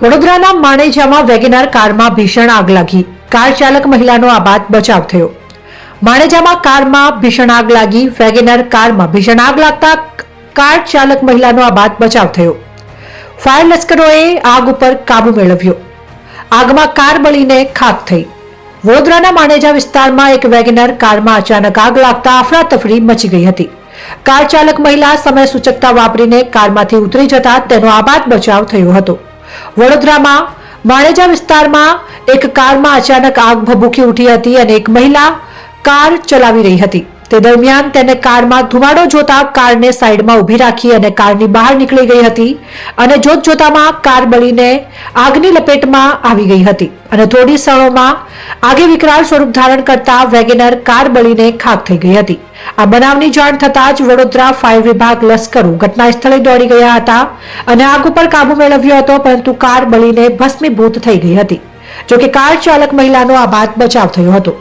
વડોદરાના માણેજામાં વેગેનાર કારમાં ભીષણ આગ લાગી, કાર ચાલક મહિલાનો આબાદ બચાવ થયો। માણેજામાં કારમાં ભીષણ આગ લાગી, વેગેનાર કારમાં ભીષણ આગ લાગતા કાર ચાલક મહિલાનો આબાદ બચાવ થયો। ફાયર લશ્કરોએ આગ ઉપર કાબુ મેળવ્યો। આગમાં કાર બળીને ખાખ થઈ। વડોદરાના માણેજા વિસ્તારમાં એક વેગેનાર કારમાં અચાનક આગ લાગતા અફરાતફરી મચી ગઈ હતી। કાર ચાલક મહિલા સમય સૂચકતા વાપરીને કારમાંથી ઉતરી જતા તેનો આબાદ બચાવ થયો હતો। વડોદરામાં માણેજા વિસ્તારમાં એક કારમાં અચાનક આગ ભભૂકી ઉઠી હતી અને એક મહિલા કાર ચલાવી રહી હતી। તે દરમિયાન તેને કારમાં ધુમાડો જોતા કારને સાઈડમાં ઊભી રાખી અને કારની બહાર નીકળી ગઈ હતી અને જોતજોતામાં કાર બળીને આગની લપેટમાં આવી ગઈ હતી અને થોડી ક્ષણોમાં આગે વિકરાળ સ્વરૂપ ધારણ કરતા વેગેનાર કાર બળીને ખાખ થઈ ગઈ હતી। આ બનાવની જાણ થતાં જ વડોદરા ફાયર વિભાગ લશ્કરો ઘટના સ્થળે દોડી ગયા હતા અને આગ ઉપર કાબુ મેળવ્યો હતો, પરંતુ કાર બળીને ભસ્મીભૂત થઈ ગઈ હતી। જોકે કાર ચાલક મહિલાનો આબાદ બચાવ થયો હતો।